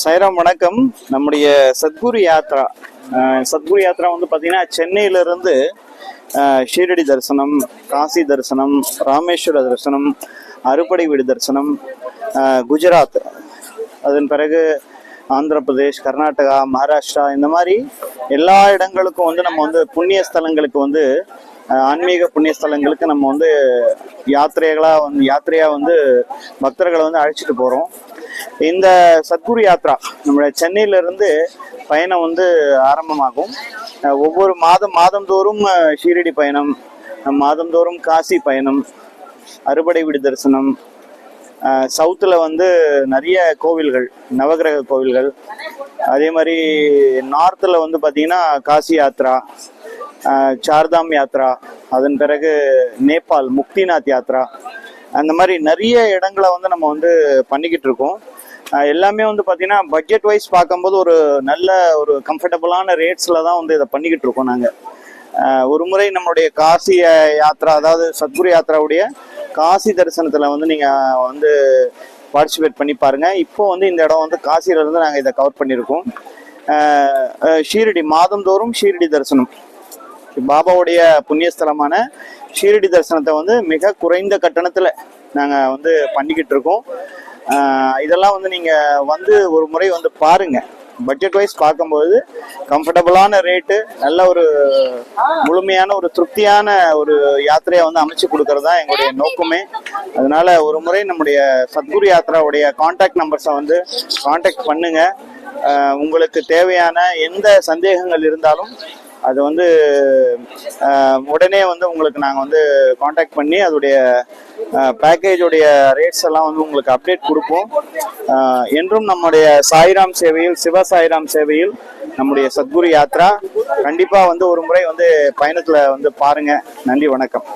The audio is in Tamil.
சாய்ராம் வணக்கம். நம்முடைய சத்குரு யாத்ரா வந்து பார்த்தீங்கன்னா சென்னையிலிருந்து ஷீரடி தரிசனம், காசி தரிசனம், ராமேஸ்வர தரிசனம், அறுபடை வீடு தரிசனம், குஜராத், அதன் பிறகு ஆந்திர பிரதேஷ், கர்நாடகா, மகாராஷ்டிரா, இந்த மாதிரி எல்லா இடங்களுக்கும் வந்து நம்ம வந்து புண்ணிய ஸ்தலங்களுக்கு வந்து ஆன்மீக புண்ணிய ஸ்தலங்களுக்கு நம்ம வந்து யாத்திரையா வந்து பக்தர்களை வந்து அழைச்சிட்டு போகிறோம். இந்த சத்குரு யாத்ரா நம்மளுடைய சென்னையிலிருந்து பயணம் வந்து ஆரம்பமாகும். ஒவ்வொரு மாதந்தோறும் ஷீரடி பயணம், மாதந்தோறும் காசி பயணம், அறுபடை வீடு தரிசனம், சவுத்தில் வந்து நிறைய கோவில்கள், நவகிரக கோவில்கள், அதே மாதிரி நார்த்தில் வந்து பார்த்திங்கன்னா காசி யாத்ரா, சார்தாம் யாத்ரா, அதன் பிறகு நேபாள் முக்திநாத் யாத்ரா, அந்த மாதிரி நிறைய இடங்களை வந்து நம்ம வந்து பண்ணிக்கிட்டு இருக்கோம். எல்லாமே வந்து பார்த்தீங்கன்னா பட்ஜெட் வைஸ் பார்க்கும்போது ஒரு நல்ல ஒரு கம்ஃபர்டபுளான ரேட்ஸில் தான் வந்து இதை பண்ணிக்கிட்டு இருக்கோம். நாங்கள் ஒரு முறை நம்மளுடைய காசி யாத்ரா, அதாவது சத்குரு யாத்ராவுடைய காசி தரிசனத்தில் வந்து நீங்கள் வந்து பார்ட்டிசிபேட் பண்ணி பாருங்கள். இப்போ வந்து இந்த இடம் வந்து காசியிலேருந்து நாங்கள் இதை கவர் பண்ணியிருக்கோம். ஷீரடி மாதந்தோறும் ஷீரடி தரிசனம், பாபாவுடைய புண்ணியஸ்தலமான ஷீரடி தரிசனத்தை வந்து மிக குறைந்த கட்டணத்தில் நாங்கள் வந்து பண்ணிக்கிட்டு இருக்கோம். இதெல்லாம் வந்து நீங்கள் வந்து ஒரு முறை வந்து பாருங்கள். பட்ஜெட் வைஸ் பார்க்கும்போது கம்ஃபர்டபுளான ரேட்டு, நல்ல ஒரு முழுமையான ஒரு திருப்தியான ஒரு யாத்திரையை வந்து அமைச்சு கொடுக்கறது தான் எங்களுடைய நோக்கமே. அதனால ஒரு முறை நம்முடைய சத்குரு யாத்ராவுடைய கான்டாக்ட் நம்பர்ஸை வந்து கான்டாக்ட் பண்ணுங்க. உங்களுக்கு தேவையான எந்த சந்தேகங்கள் இருந்தாலும் அது வந்து உடனே வந்து உங்களுக்கு நாங்கள் வந்து காண்டாக்ட் பண்ணி அதோடைய பேக்கேஜோடைய ரேட்ஸ் எல்லாம் வந்து உங்களுக்கு அப்டேட் கொடுப்போம். என்றும் நம்முடைய சாய்ராம் சேவையில், சிவ சாய்ராம் சேவையில் நம்முடைய சத்குரு யாத்ரா கண்டிப்பாக வந்து ஒரு முறை வந்து பயணத்தில் வந்து பாருங்கள். நன்றி, வணக்கம்.